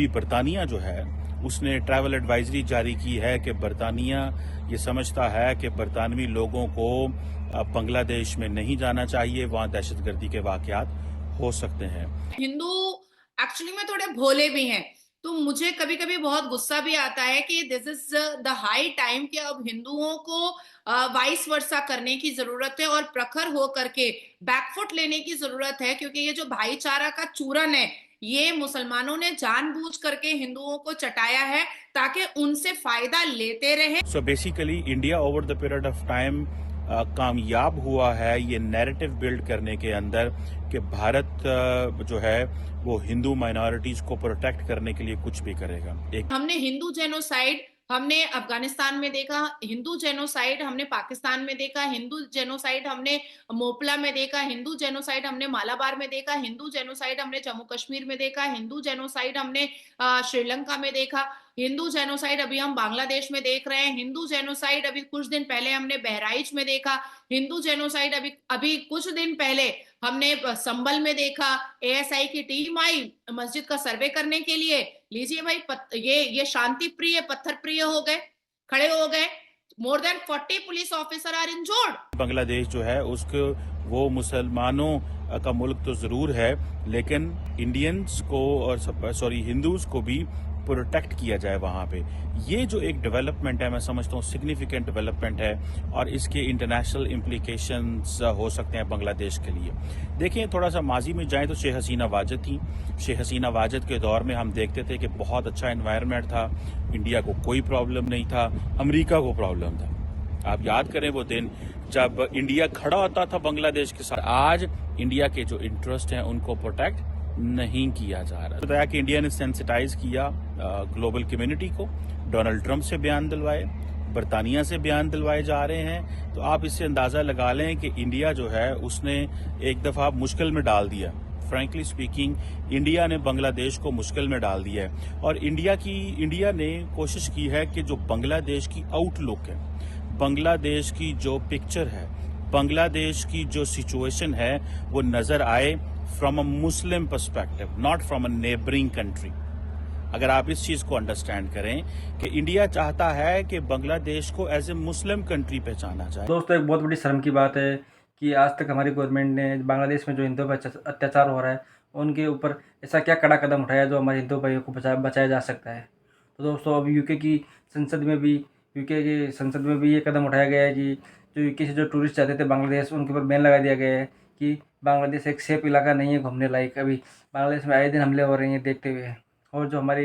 बरतानिया जो है उसने ट्रैवल एडवाइजरी जारी की है कि बरतानिया ये समझता है कि बरतानवी लोगों को बांग्लादेश में नहीं जाना चाहिए, वहाँ दहशतगर्दी के वाकयात हो सकते हैं। हिंदू एक्चुअली में थोड़े भोले भी हैं, तो मुझे कभी कभी बहुत गुस्सा भी आता है कि this is the high time कि अब हिंदुओं को वाइस वर्सा करने की जरूरत है और प्रखर हो करके बैकफुट लेने की जरूरत है, क्योंकि ये जो भाईचारा का चूरन है ये मुसलमानों ने जानबूझ करके हिंदुओं को चटाया है ताकि उनसे फायदा लेते रहे। So basically India over the period of time कामयाब हुआ है ये नैरेटिव बिल्ड करने के अंदर कि भारत जो है वो हिंदू माइनॉरिटीज को प्रोटेक्ट करने के लिए कुछ भी करेगा। हमने हिंदू जेनोसाइड हमने अफगानिस्तान में देखा, हिंदू जेनोसाइड हमने पाकिस्तान में देखा, हिंदू जेनोसाइड हमने मोपला में देखा, हिंदू जेनोसाइड हमने मालाबार में देखा, हिंदू जेनोसाइड हमने जम्मू कश्मीर में देखा, हिंदू जेनोसाइड हमने श्रीलंका में देखा, हिंदू जेनोसाइड अभी हम बांग्लादेश में देख रहे हैं, हिंदू जेनोसाइड अभी कुछ दिन पहले हमने बहराइच में देखा, हिंदू जेनोसाइड अभी अभी कुछ दिन पहले हमने संभल में देखा। एएसआई की टीम आई मस्जिद का सर्वे करने के लिए, लीजिए भाई ये शांति प्रिय पत्थर प्रिय हो गए, खड़े हो गए। More than 40 police officer are injured. Bangladesh जो है उसको वो मुसलमानों का मुल्क तो जरूर है, लेकिन इंडियंस को और सॉरी हिंदूज को भी प्रोटेक्ट किया जाए वहां पे। ये जो एक डेवलपमेंट है मैं समझता हूँ सिग्निफिकेंट डेवलपमेंट है और इसके इंटरनेशनल इम्प्लीकेशंस हो सकते हैं बांग्लादेश के लिए। देखिए थोड़ा सा माजी में जाएं तो शेख हसीना वाजिद थी। शेख हसीना वाजिद के दौर में हम देखते थे कि बहुत अच्छा एनवायरनमेंट था, इंडिया को कोई प्रॉब्लम नहीं था, अमरीका को प्रॉब्लम था। आप याद करें वो दिन जब इंडिया खड़ा होता था बांग्लादेश के साथ। आज इंडिया के जो इंटरेस्ट हैं उनको प्रोटेक्ट नहीं किया जा रहा। बताया कि इंडिया ने सेंसिटाइज किया ग्लोबल कम्युनिटी को, डोनाल्ड ट्रंप से बयान दिलवाए, बरतानिया से बयान दिलवाए जा रहे हैं। तो आप इससे अंदाजा लगा लें कि इंडिया जो है उसने एक दफा मुश्किल में डाल दिया। फ्रैंकली स्पीकिंग इंडिया ने बांग्लादेश को मुश्किल में डाल दिया है और इंडिया ने कोशिश की है कि जो बांग्लादेश की आउटलुक है, बांग्लादेश की जो पिक्चर है, बांग्लादेश की जो सिचुएशन है वो नजर आए from a Muslim perspective, not from a neighbouring country. अगर आप इस चीज को अंडरस्टैंड करें कि इंडिया चाहता है कि बांग्लादेश को एज ए मुस्लिम कंट्री पहचाना जाए। दोस्तों एक बहुत बड़ी शर्म की बात है कि आज तक हमारी गवर्नमेंट ने बांग्लादेश में जो हिंदुओं पर अत्याचार हो रहा है उनके ऊपर ऐसा क्या कड़ा कदम उठाया जो हमारे हिंदू भाइयों को बचाया जा सकता है। तो दोस्तों अब यूके की संसद में भी ये कदम उठाया गया है कि जो यूके से जो टूरिस्ट जाते थे बांग्लादेश उनके ऊपर बैन लगा दिया गया है कि बांग्लादेश एक सेफ इलाका नहीं है घूमने लायक। अभी बांग्लादेश में आए दिन हमले हो रहे हैं देखते हुए, और जो हमारे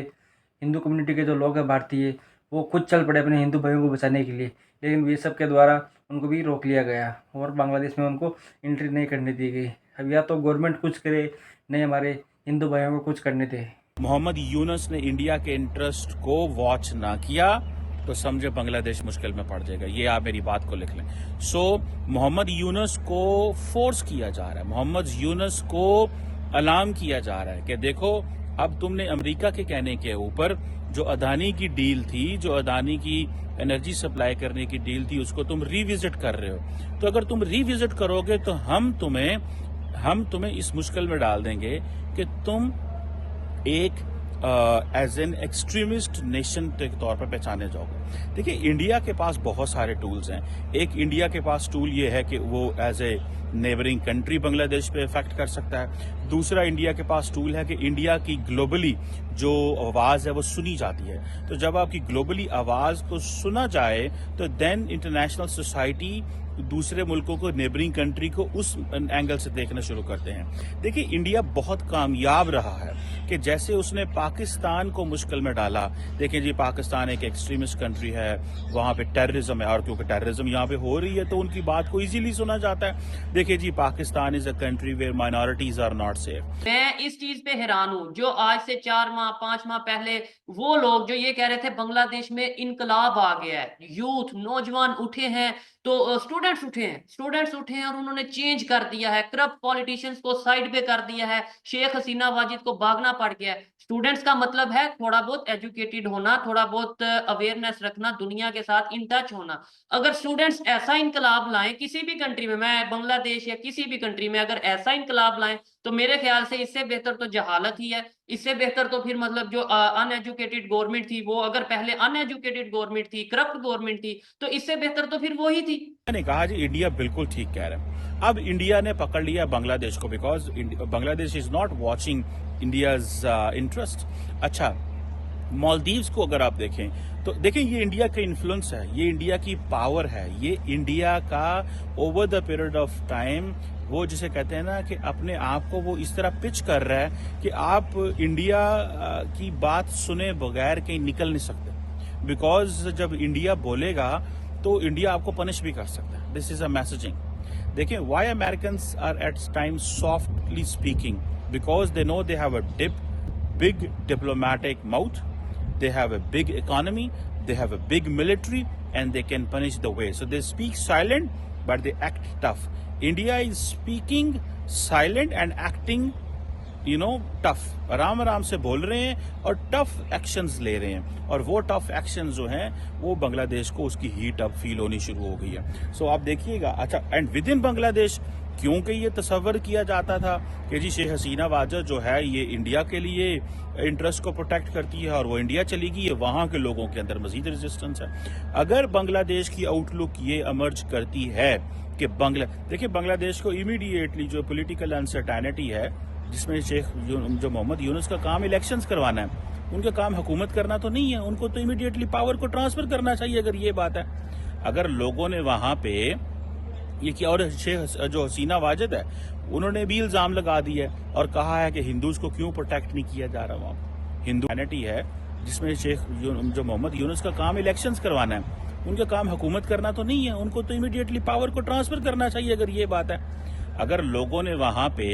हिंदू कम्युनिटी के जो लोग हैं भारतीय वो खुद चल पड़े अपने हिंदू भाइयों को बचाने के लिए, लेकिन बीएसएफ के द्वारा उनको भी रोक लिया गया और बांग्लादेश में उनको एंट्री नहीं करने दी गई। अब या तो गवर्नमेंट कुछ करे, नहीं हमारे हिंदू भाइयों को कुछ करने दे। मोहम्मद यूनुस ने इंडिया के इंटरेस्ट को वॉच ना किया तो समझे बांग्लादेश मुश्किल में पड़ जाएगा। ये आप मेरी बात को लिख लें। सो मोहम्मद यूनुस को फोर्स किया जा रहा है, मोहम्मद यूनुस को अलार्म किया जा रहा है कि देखो अब तुमने अमेरिका के कहने के ऊपर जो अदानी की डील थी, जो अदानी की एनर्जी सप्लाई करने की डील थी, उसको तुम रिविजिट कर रहे हो। तो अगर तुम रिविजिट करोगे तो हम तुम्हें इस मुश्किल में डाल देंगे कि तुम एक एज एन एक्सट्रीमिस्ट नेशन के तौर पर पहचाने जाओगे। देखिए इंडिया के पास बहुत सारे टूल्स हैं। एक इंडिया के पास टूल ये है कि वो as a neighbouring country Bangladesh पे इफेक्ट कर सकता है। दूसरा इंडिया के पास टूल है कि इंडिया की ग्लोबली जो आवाज है वो सुनी जाती है। तो जब आपकी ग्लोबली आवाज को सुना जाए तो देन इंटरनेशनल सोसाइटी दूसरे मुल्कों को, नेबरिंग कंट्री को उस एंगल से देखना शुरू करते हैं। देखिए इंडिया बहुत कामयाब रहा है कि जैसे उसने पाकिस्तान को मुश्किल में डाला। देखिए जी पाकिस्तान एक एक्सट्रीमिस्ट कंट्री है, वहां पे टेररिज्म है और क्योंकि टेररिज्म यहाँ पे हो रही है तो उनकी बात को इजीली सुना जाता है। देखिए जी Pakistan is a country where minorities are not safe. मैं इस चीज पे हैरान हूं जो आज से 4 माह 5 माह पहले वो लोग जो ये कह रहे थे बांग्लादेश में इनकलाब आ गया है, यूथ नौजवान उठे हैं, तो स्टूडेंट्स उठे हैं और उन्होंने चेंज कर दिया है, करप्ट पॉलिटिशियंस को साइड पे कर दिया है, शेख हसीना वाजिद को भागना पड़ गया है। स्टूडेंट्स का मतलब है थोड़ा बहुत एजुकेटेड होना, थोड़ा बहुत अवेयरनेस रखना, दुनिया के साथ इन टच होना। अगर स्टूडेंट्स ऐसा इनकलाब लाएं किसी भी कंट्री में, मैं बांग्लादेश या किसी भी कंट्री में अगर ऐसा इनकलाब लाएं तो मेरे ख्याल से इससे बेहतर तो जहालत ही है। इससे बेहतर तो फिर मतलब जो अनएजुकेटेड गवर्नमेंट थी, वो अगर पहले अनएजुकेटेड गवर्नमेंट थी, करप्ट गवर्नमेंट थी, तो इससे बेहतर तो फिर वो ही थी। मैंने कहा जी इंडिया बिल्कुल ठीक कह रहा है। अब इंडिया ने पकड़ लिया बांग्लादेश को, because Bangladesh is not watching India's interest. अच्छा, मालदीव्स को अगर आप देखें तो देखें ये इंडिया का इन्फ्लुएंस है, ये इंडिया की पावर है, ये इंडिया का over the period of time वो जिसे कहते हैं ना कि अपने आप को वो इस तरह पिच कर रहा है कि आप इंडिया की बात सुने बगैर कहीं निकल नहीं सकते। बिकॉज जब इंडिया बोलेगा तो इंडिया आपको पनिश भी कर सकता है। This is a messaging. देखें why Americans are at time softly speaking, because they know they have a big diplomatic mouth, they have a big economy, they have a big military, and they can punish the way. So they speak silent, but they act tough. India is speaking silent and acting, tough. आराम आराम से बोल रहे हैं और tough actions ले रहे हैं, और वो टफ एक्शंस जो हैं वो बांग्लादेश को उसकी हीट अब फील होनी शुरू हो गई है। सो आप देखिएगा। अच्छा, एंड विद इन बांग्लादेश क्योंकि ये तस्वर किया जाता था कि जी शेख हसीना वाजद जो है ये इंडिया के लिए इंटरेस्ट को प्रोटेक्ट करती है और वो इंडिया चली गई है, वहां के लोगों के अंदर मजीद रेजिस्टेंस है। अगर बांग्लादेश की आउटलुक ये इमर्ज करती है कि देखिए बांग्लादेश को इमीडिएटली जो पॉलिटिकल अनसर्टेनिटी है, जिसमें शेख जो मोहम्मद यूनुस का काम इलेक्शंस करवाना है, उनका काम हुकूमत करना तो नहीं है, उनको तो इमीडिएटली पावर को ट्रांसफर करना चाहिए। अगर ये बात है, अगर लोगों ने वहां पे ये किया, और शेख जो हसीना वाजिद है उन्होंने भी इल्जाम लगा दिया है और कहा है कि हिंदूज को क्यों प्रोटेक्ट नहीं किया जा रहा वहां। हिंदू है जिसमें शेख जो मोहम्मद यूनुस का काम इलेक्शंस करवाना है, उनका काम हुकूमत करना तो नहीं है, उनको तो इमीडिएटली पावर को ट्रांसफर करना चाहिए। अगर ये बात है, अगर लोगों ने वहां पे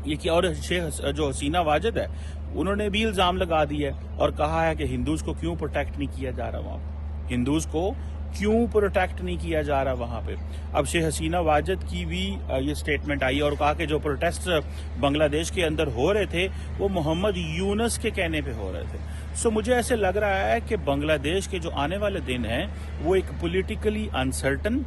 ये किया, और शेख जो हसीना वाजिद है उन्होंने भी इल्जाम लगा दिया है और कहा है कि हिंदूज को क्यों प्रोटेक्ट नहीं किया जा रहा वहां, हिंदूज को क्यों प्रोटेक्ट नहीं किया जा रहा वहां पे। अब शेख हसीना वाजिद की भी ये स्टेटमेंट आई और कहा कि जो प्रोटेस्ट बांग्लादेश के अंदर हो रहे थे वो मोहम्मद यूनुस के कहने पे हो रहे थे। सो मुझे ऐसे लग रहा है कि बांग्लादेश के जो आने वाले दिन हैं वो एक politically uncertain,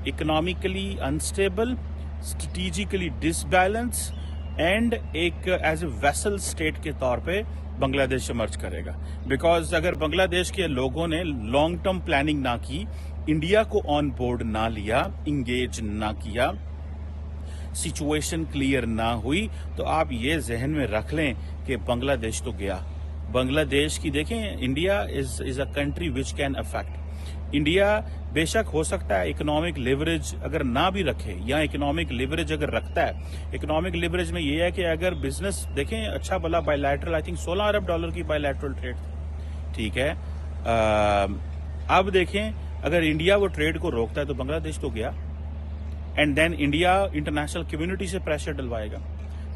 economically unstable, strategically disbalance and एक एज ए वेसल स्टेट के तौर पे बांग्लादेश इमर्ज करेगा। बिकॉज अगर बांग्लादेश के लोगों ने लॉन्ग टर्म प्लानिंग ना की, इंडिया को ऑन बोर्ड ना लिया, इंगेज ना किया, सिचुएशन क्लियर ना हुई, तो आप ये जहन में रख लें कि बांग्लादेश तो गया। बांग्लादेश की देखें, India is a country which can affect. India बेशक हो सकता है इकोनॉमिक लिवरेज अगर ना भी रखे, या इकोनॉमिक लिवरेज अगर रखता है, इकोनॉमिक लिवरेज में ये है कि अगर बिजनेस देखें अच्छा भला बायलैटरल, आई थिंक $16 अरब की बायलैटरल ट्रेड, ठीक है। अब देखें अगर इंडिया वो ट्रेड को रोकता है तो बांग्लादेश तो गया, and then India international community से प्रेशर डलवाएगा।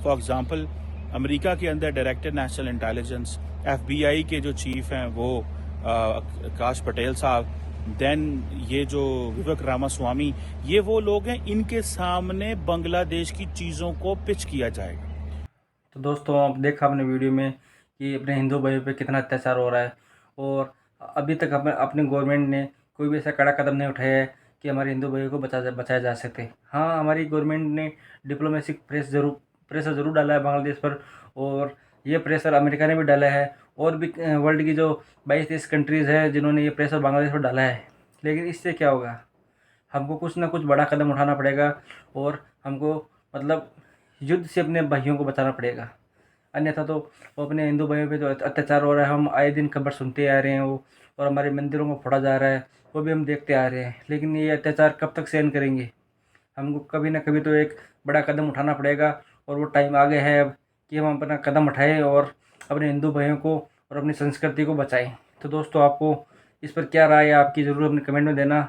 फॉर एग्जाम्पल अमेरिका के अंदर डायरेक्टर नेशनल इंटेलिजेंस, FBI के जो चीफ हैं वो आकाश पटेल साहब, देन ये जो विवेक रामास्वामी, ये वो लोग हैं, इनके सामने बांग्लादेश की चीज़ों को पिच किया जाएगा। तो दोस्तों आप देखा आपने वीडियो में कि अपने हिंदू भाइयों पे कितना अत्याचार हो रहा है, और अभी तक अपने गवर्नमेंट ने कोई भी ऐसा कड़ा कदम नहीं उठाया है कि हमारे हिंदू भाइयों को बचाया जा सके। हाँ, हमारी गवर्नमेंट ने डिप्लोमेटिक प्रेशर ज़रूर डाला है बांग्लादेश पर, और ये प्रेशर अमेरिका ने भी डाला है, और भी वर्ल्ड की जो 22-23 कंट्रीज़ है जिन्होंने ये प्रेशर बांग्लादेश पर डाला है। लेकिन इससे क्या होगा, हमको कुछ ना कुछ बड़ा कदम उठाना पड़ेगा, और हमको मतलब युद्ध से अपने भाइयों को बचाना पड़ेगा। अन्यथा तो वो अपने हिंदू भाइयों पे जो अत्याचार हो रहा है, हम आए दिन खबर सुनते आ रहे हैं वो, और हमारे मंदिरों को फोड़ा जा रहा है वो भी हम देखते आ रहे हैं। लेकिन ये अत्याचार कब तक सहन करेंगे, हमको कभी ना कभी तो एक बड़ा कदम उठाना पड़ेगा, और वो टाइम आ गया है अब कि हम अपना कदम उठाएं और अपने हिंदू भाइयों को और अपनी संस्कृति को बचाएं। तो दोस्तों आपको इस पर क्या राय है आपकी, ज़रूर अपने कमेंट में देना।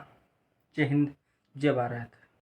जय हिंद, जय भारत।